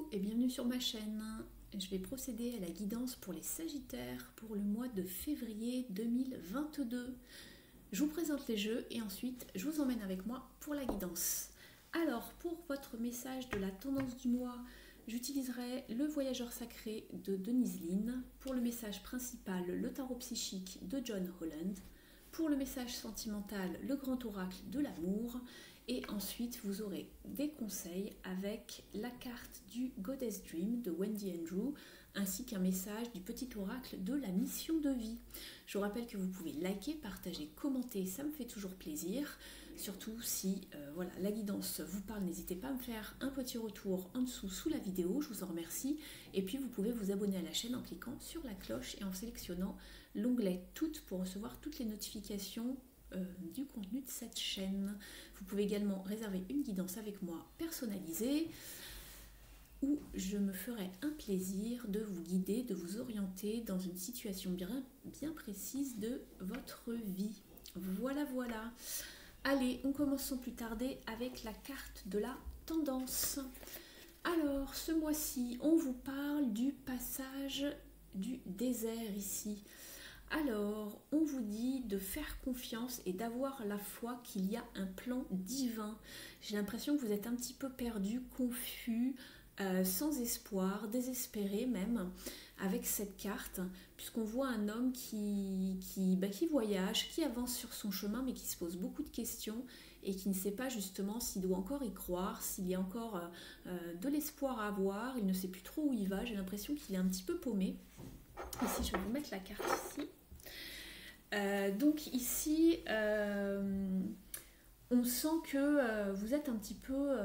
Coucou et bienvenue sur ma chaîne. Je vais procéder à la guidance pour les Sagittaires pour le mois de février 2022. Je vous présente les jeux et ensuite je vous emmène avec moi pour la guidance. Alors pour votre message de la tendance du mois, j'utiliserai le voyageur sacré de Denise Linn. Pour le message principal, le tarot psychique de John Holland. Pour le message sentimental, le grand oracle de l'amour. Et ensuite, vous aurez des conseils avec la carte du Goddess Dream de Wendy Andrew, ainsi qu'un message du petit oracle de la mission de vie. Je vous rappelle que vous pouvez liker, partager, commenter, ça me fait toujours plaisir. Surtout si voilà, la guidance vous parle, n'hésitez pas à me faire un petit retour en dessous sous la vidéo, je vous en remercie. Et puis vous pouvez vous abonner à la chaîne en cliquant sur la cloche et en sélectionnant l'onglet Toutes pour recevoir toutes les notifications du contenu de cette chaîne. Vous pouvez également réserver une guidance avec moi personnalisée où je me ferai un plaisir de vous guider, de vous orienter dans une situation bien précise de votre vie. Voilà. Allez, on commence sans plus tarder avec la carte de la tendance. Alors, ce mois-ci, on vous parle du passage du désert ici. Alors, on vous dit de faire confiance et d'avoir la foi qu'il y a un plan divin. J'ai l'impression que vous êtes un petit peu perdu, confus, sans espoir, désespéré même, avec cette carte, puisqu'on voit un homme qui voyage, qui avance sur son chemin, mais qui se pose beaucoup de questions et qui ne sait pas justement s'il doit encore y croire, s'il y a encore de l'espoir à avoir. Il ne sait plus trop où il va, j'ai l'impression qu'il est un petit peu paumé. Ici, je vais vous mettre la carte ici. Donc ici, on sent que vous êtes un petit peu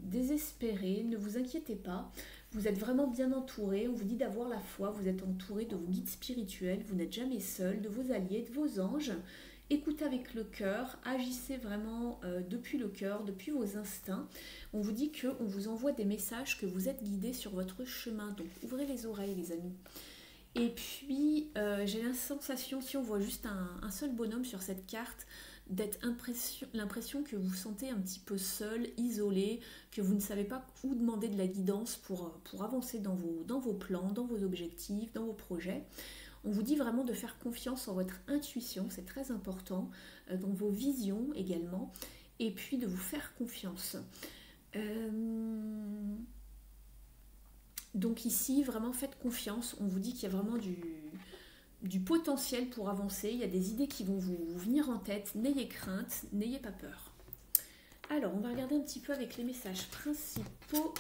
désespéré, ne vous inquiétez pas, vous êtes vraiment bien entouré, on vous dit d'avoir la foi, vous êtes entouré de vos guides spirituels, vous n'êtes jamais seul, de vos alliés, de vos anges. Écoutez avec le cœur, agissez vraiment depuis le cœur, depuis vos instincts. On vous dit qu'on vous envoie des messages, que vous êtes guidés sur votre chemin, donc ouvrez les oreilles les amis. Et puis, j'ai la sensation, si on voit juste un seul bonhomme sur cette carte, d'être l'impression que vous vous sentez un petit peu seul, isolé, que vous ne savez pas où demander de la guidance pour avancer dans vos plans, dans vos objectifs, dans vos projets. On vous dit vraiment de faire confiance en votre intuition, c'est très important, dans vos visions également, et puis de vous faire confiance. Donc ici, vraiment faites confiance, on vous dit qu'il y a vraiment du potentiel pour avancer, il y a des idées qui vont vous venir en tête, n'ayez crainte, n'ayez pas peur. Alors, on va regarder un petit peu avec les messages principaux,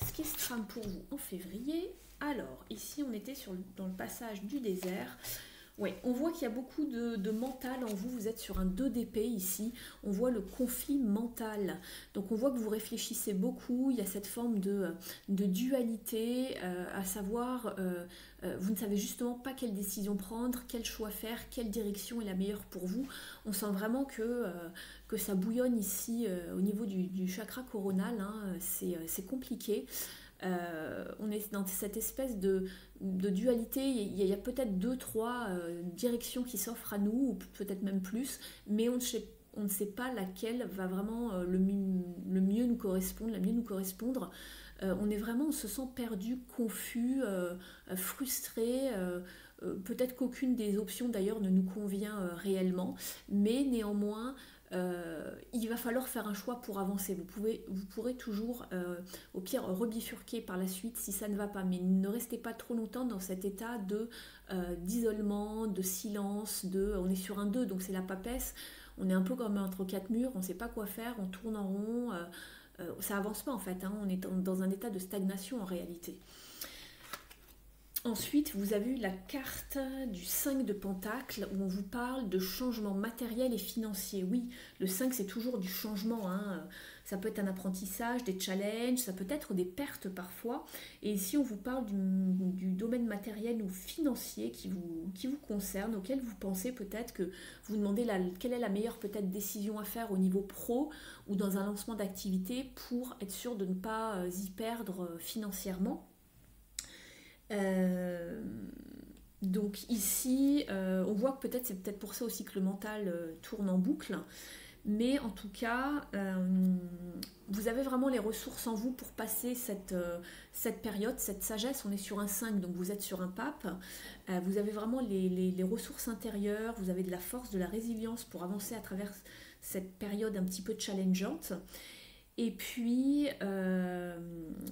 ce qui se trame pour vous en février. Alors, ici, on était dans le passage du désert. Ouais, on voit qu'il y a beaucoup de mental en vous, vous êtes sur un 2 d'épée ici, on voit le conflit mental, donc on voit que vous réfléchissez beaucoup, il y a cette forme de dualité, à savoir, vous ne savez justement pas quelle décision prendre, quel choix faire, quelle direction est la meilleure pour vous. On sent vraiment que ça bouillonne ici au niveau du chakra coronal, hein, c'est compliqué. On est dans cette espèce de dualité, il y a peut-être 2-3 directions qui s'offrent à nous, ou peut-être même plus, mais on ne sait pas laquelle va vraiment le mieux nous correspondre, la mieux nous correspondre. On se sent perdu, confus, frustré, peut-être qu'aucune des options d'ailleurs ne nous convient réellement, mais néanmoins, il va falloir faire un choix pour avancer. Vous pourrez toujours, au pire, rebifurquer par la suite si ça ne va pas, mais ne restez pas trop longtemps dans cet état d'isolement, de silence, on est sur un 2, donc c'est la papesse, on est un peu comme entre 4 murs, on ne sait pas quoi faire, on tourne en rond, ça avance pas en fait, hein, on est dans un état de stagnation en réalité. Ensuite, vous avez eu la carte du 5 de Pentacles où on vous parle de changement matériel et financier. Oui, le 5 c'est toujours du changement, hein. Ça peut être un apprentissage, des challenges, ça peut être des pertes parfois. Et ici on vous parle du domaine matériel ou financier qui vous concerne, auquel vous pensez peut-être que vous demandez quelle est la meilleure peut-être décision à faire au niveau pro ou dans un lancement d'activité pour être sûr de ne pas y perdre financièrement. Donc ici, on voit que c'est peut-être pour ça aussi que le mental tourne en boucle. Mais en tout cas, vous avez vraiment les ressources en vous pour passer cette période, cette sagesse. On est sur un 5, donc vous êtes sur un pape. Vous avez vraiment les ressources intérieures, vous avez de la force, de la résilience pour avancer à travers cette période un petit peu challengeante. Et puis,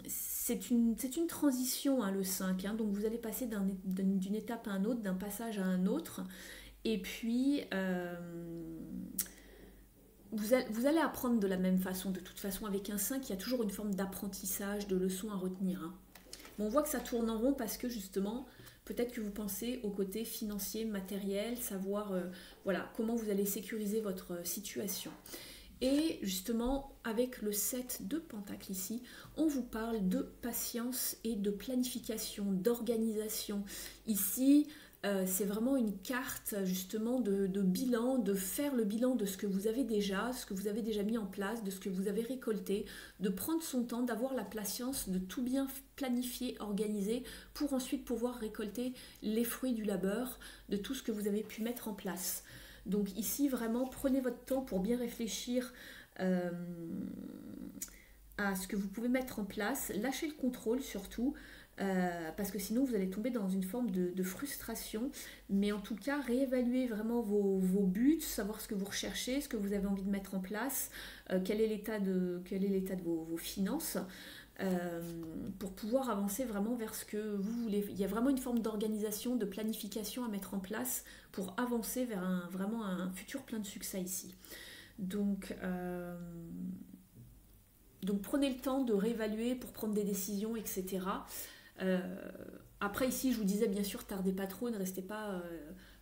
c'est une transition, hein, le 5, hein. Donc vous allez passer d'une étape à un autre, d'un passage à un autre. Et puis, vous allez apprendre de la même façon. De toute façon, avec un 5, il y a toujours une forme d'apprentissage, de leçon à retenir, hein. Bon, on voit que ça tourne en rond parce que justement, peut-être que vous pensez au côté financier, matériel, savoir voilà, comment vous allez sécuriser votre situation. Et justement, avec le 7 de Pentacle ici, on vous parle de patience et de planification, d'organisation. Ici, c'est vraiment une carte justement de bilan, de faire le bilan de ce que vous avez déjà, ce que vous avez déjà mis en place, de ce que vous avez récolté, de prendre son temps, d'avoir la patience, de tout bien planifier, organiser, pour ensuite pouvoir récolter les fruits du labeur, de tout ce que vous avez pu mettre en place. Donc ici, vraiment, prenez votre temps pour bien réfléchir euh, à ce que vous pouvez mettre en place. Lâchez le contrôle surtout, parce que sinon vous allez tomber dans une forme de frustration. Mais en tout cas, réévaluez vraiment vos buts, savoir ce que vous recherchez, ce que vous avez envie de mettre en place, quel est l'état de vos finances. Pour pouvoir avancer vraiment vers ce que vous voulez. Il y a vraiment une forme d'organisation, de planification à mettre en place pour avancer vers vraiment un futur plein de succès ici. Donc prenez le temps de réévaluer pour prendre des décisions, etc. Euh, Après ici, je vous disais bien sûr, tardez pas trop, ne restez pas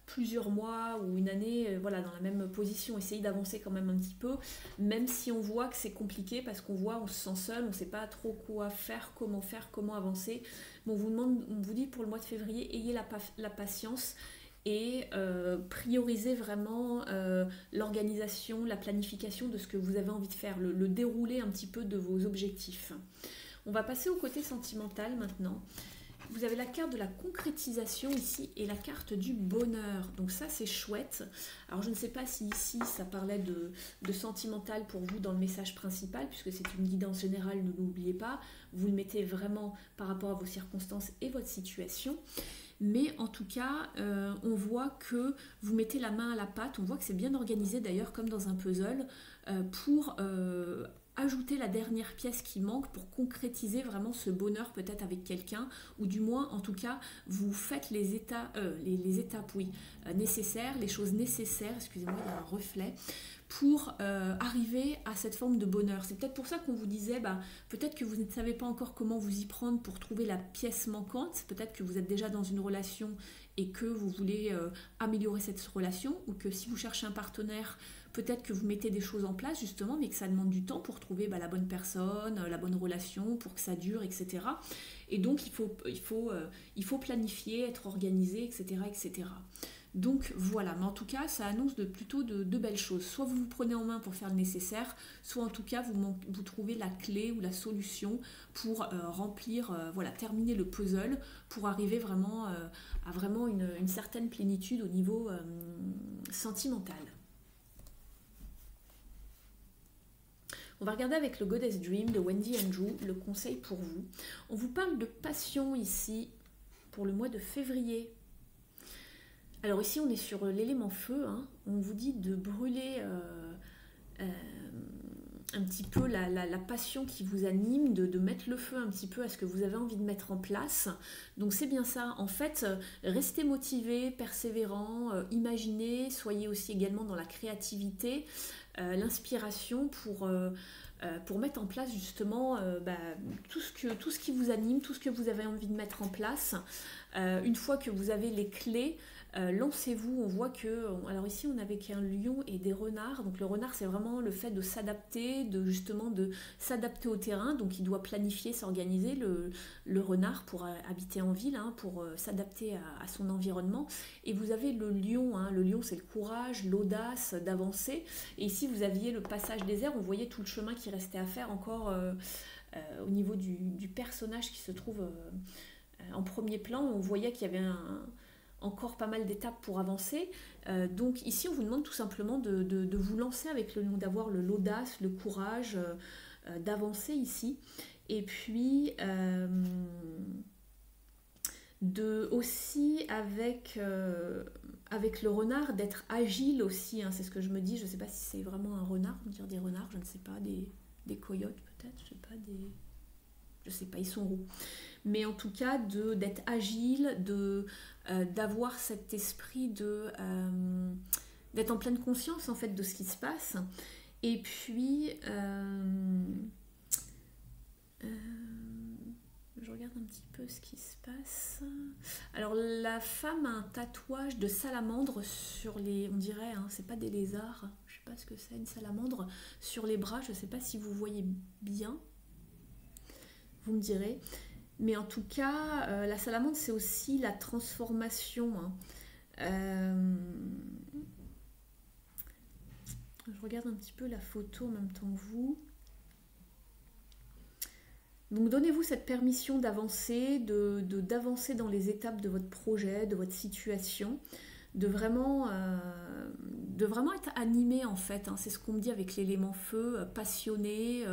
plusieurs mois ou une année voilà, dans la même position. Essayez d'avancer quand même un petit peu, même si on voit que c'est compliqué parce on se sent seul, on ne sait pas trop quoi faire, comment avancer. Bon, on vous dit pour le mois de février, ayez la patience et priorisez vraiment l'organisation, la planification de ce que vous avez envie de faire, le déroulé un petit peu de vos objectifs. On va passer au côté sentimental maintenant. Vous avez la carte de la concrétisation ici et la carte du bonheur. Donc ça, c'est chouette. Alors je ne sais pas si ici, ça parlait de sentimental pour vous dans le message principal, puisque c'est une guidance générale, ne l'oubliez pas. Vous le mettez vraiment par rapport à vos circonstances et votre situation. Mais en tout cas, on voit que vous mettez la main à la pâte. On voit que c'est bien organisé d'ailleurs, comme dans un puzzle, pour ajouter la dernière pièce qui manque pour concrétiser vraiment ce bonheur peut-être avec quelqu'un, ou du moins en tout cas vous faites les étapes oui, nécessaires, les choses nécessaires, excusez-moi il y a un reflet, pour arriver à cette forme de bonheur. C'est peut-être pour ça qu'on vous disait, peut-être que vous ne savez pas encore comment vous y prendre pour trouver la pièce manquante, peut-être que vous êtes déjà dans une relation et que vous voulez améliorer cette relation, ou que si vous cherchez un partenaire, peut-être que vous mettez des choses en place justement, mais que ça demande du temps pour trouver la bonne personne, la bonne relation, pour que ça dure, etc. Et donc il faut planifier, être organisé, etc., etc. Donc voilà, mais en tout cas, ça annonce plutôt de belles choses. Soit vous vous prenez en main pour faire le nécessaire, soit en tout cas vous trouvez la clé ou la solution pour remplir, terminer le puzzle, pour arriver vraiment à vraiment une certaine plénitude au niveau sentimental. On va regarder avec le Goddess Dream de Wendy Andrew, le conseil pour vous. On vous parle de passion ici pour le mois de février. Alors ici on est sur l'élément feu, hein. On vous dit de brûler un petit peu la passion qui vous anime, de mettre le feu un petit peu à ce que vous avez envie de mettre en place. Donc c'est bien ça, en fait, restez motivé, persévérant, imaginez, soyez aussi également dans la créativité, l'inspiration pour mettre en place justement tout ce qui vous anime, tout ce que vous avez envie de mettre en place. Une fois que vous avez les clés, lancez-vous. On voit que, alors ici on avait qu'un lion et des renards, donc le renard c'est vraiment le fait de s'adapter, de s'adapter au terrain, donc il doit planifier, s'organiser, le renard pour habiter en ville, hein, pour s'adapter à son environnement. Et vous avez le lion, hein. Le lion c'est le courage, l'audace d'avancer, et ici vous aviez le passage des airs, on voyait tout le chemin qui restait à faire encore au niveau du personnage qui se trouve en premier plan. On voyait qu'il y avait encore pas mal d'étapes pour avancer. Donc ici, on vous demande tout simplement de vous lancer avec d'avoir l'audace, le courage d'avancer ici. Et puis, aussi avec le renard, d'être agile aussi, hein, c'est ce que je me dis. Je ne sais pas si c'est vraiment un renard, on dirait des renards, je ne sais pas, des coyotes peut-être, je sais pas, ils sont roux. Mais en tout cas, d'être agile, d'avoir cet esprit d'être en pleine conscience en fait de ce qui se passe. Et puis, je regarde un petit peu ce qui se passe. Alors, la femme a un tatouage de salamandre sur les... On dirait, hein, c'est pas des lézards. Je sais pas ce que c'est, une salamandre. Sur les bras, je sais pas si vous voyez bien. Vous me direz. Mais en tout cas, la salamandre, c'est aussi la transformation. Hein. Je regarde un petit peu la photo en même temps que vous. Donc donnez-vous cette permission d'avancer, d'avancer dans les étapes de votre projet, de votre situation, de vraiment être animé en fait. Hein. C'est ce qu'on me dit avec l'élément feu, passionné,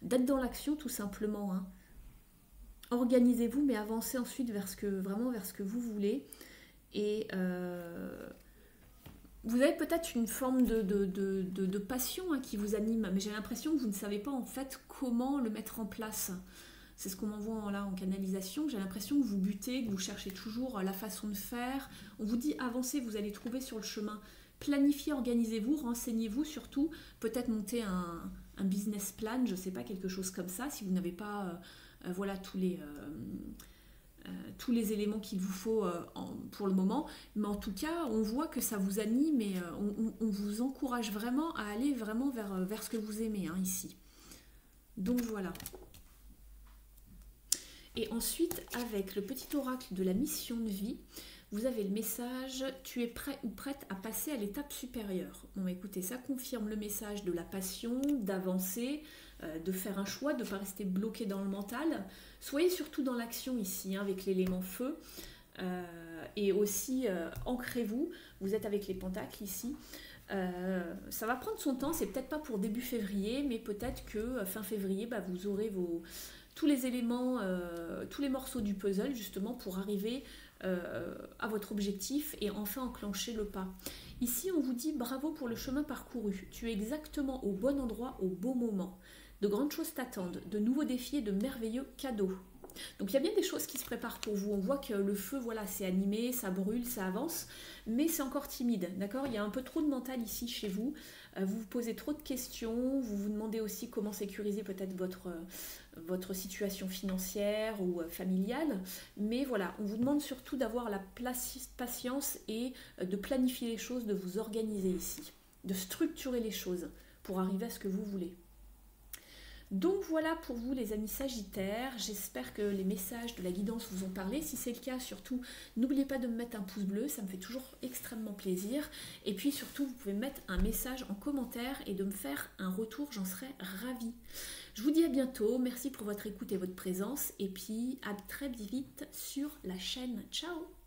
d'être dans l'action tout simplement. Hein. Organisez-vous, mais avancez ensuite vraiment vers ce que vous voulez. Et vous avez peut-être une forme de passion hein, qui vous anime, mais j'ai l'impression que vous ne savez pas en fait comment le mettre en place. C'est ce qu'on m'envoie là en canalisation. J'ai l'impression que vous butez, que vous cherchez toujours la façon de faire. On vous dit avancez, vous allez trouver sur le chemin. Planifiez, organisez-vous, renseignez-vous surtout. Peut-être monter un business plan, je ne sais pas, quelque chose comme ça, si vous n'avez pas voilà tous les éléments qu'il vous faut pour le moment. Mais en tout cas, on voit que ça vous anime et on vous encourage vraiment à aller vraiment vers ce que vous aimez hein, ici. Donc voilà. Et ensuite, avec le petit oracle de la mission de vie, vous avez le message « Tu es prêt ou prête à passer à l'étape supérieure ». Bon, écoutez, ça confirme le message de la passion, d'avancer, de faire un choix, de ne pas rester bloqué dans le mental. Soyez surtout dans l'action ici, hein, avec l'élément feu. Et aussi, ancrez-vous. Vous êtes avec les pentacles ici. Ça va prendre son temps, c'est peut-être pas pour début février, mais peut-être que fin février, bah, vous aurez tous les éléments, tous les morceaux du puzzle, justement, pour arriver à votre objectif et enfin enclencher le pas. Ici, on vous dit bravo pour le chemin parcouru. Tu es exactement au bon endroit, au bon moment. De grandes choses t'attendent, de nouveaux défis et de merveilleux cadeaux. Donc il y a bien des choses qui se préparent pour vous. On voit que le feu, voilà, c'est animé, ça brûle, ça avance, mais c'est encore timide, d'accord? Il y a un peu trop de mental ici chez vous. Vous vous posez trop de questions, vous vous demandez aussi comment sécuriser peut-être votre situation financière ou familiale. Mais voilà, on vous demande surtout d'avoir la patience et de planifier les choses, de vous organiser ici, de structurer les choses pour arriver à ce que vous voulez. Donc voilà pour vous les amis Sagittaires, j'espère que les messages de la guidance vous ont parlé. Si c'est le cas, surtout, n'oubliez pas de me mettre un pouce bleu, ça me fait toujours extrêmement plaisir. Et puis surtout, vous pouvez mettre un message en commentaire et de me faire un retour, j'en serais ravie. Je vous dis à bientôt, merci pour votre écoute et votre présence. Et puis à très vite sur la chaîne. Ciao!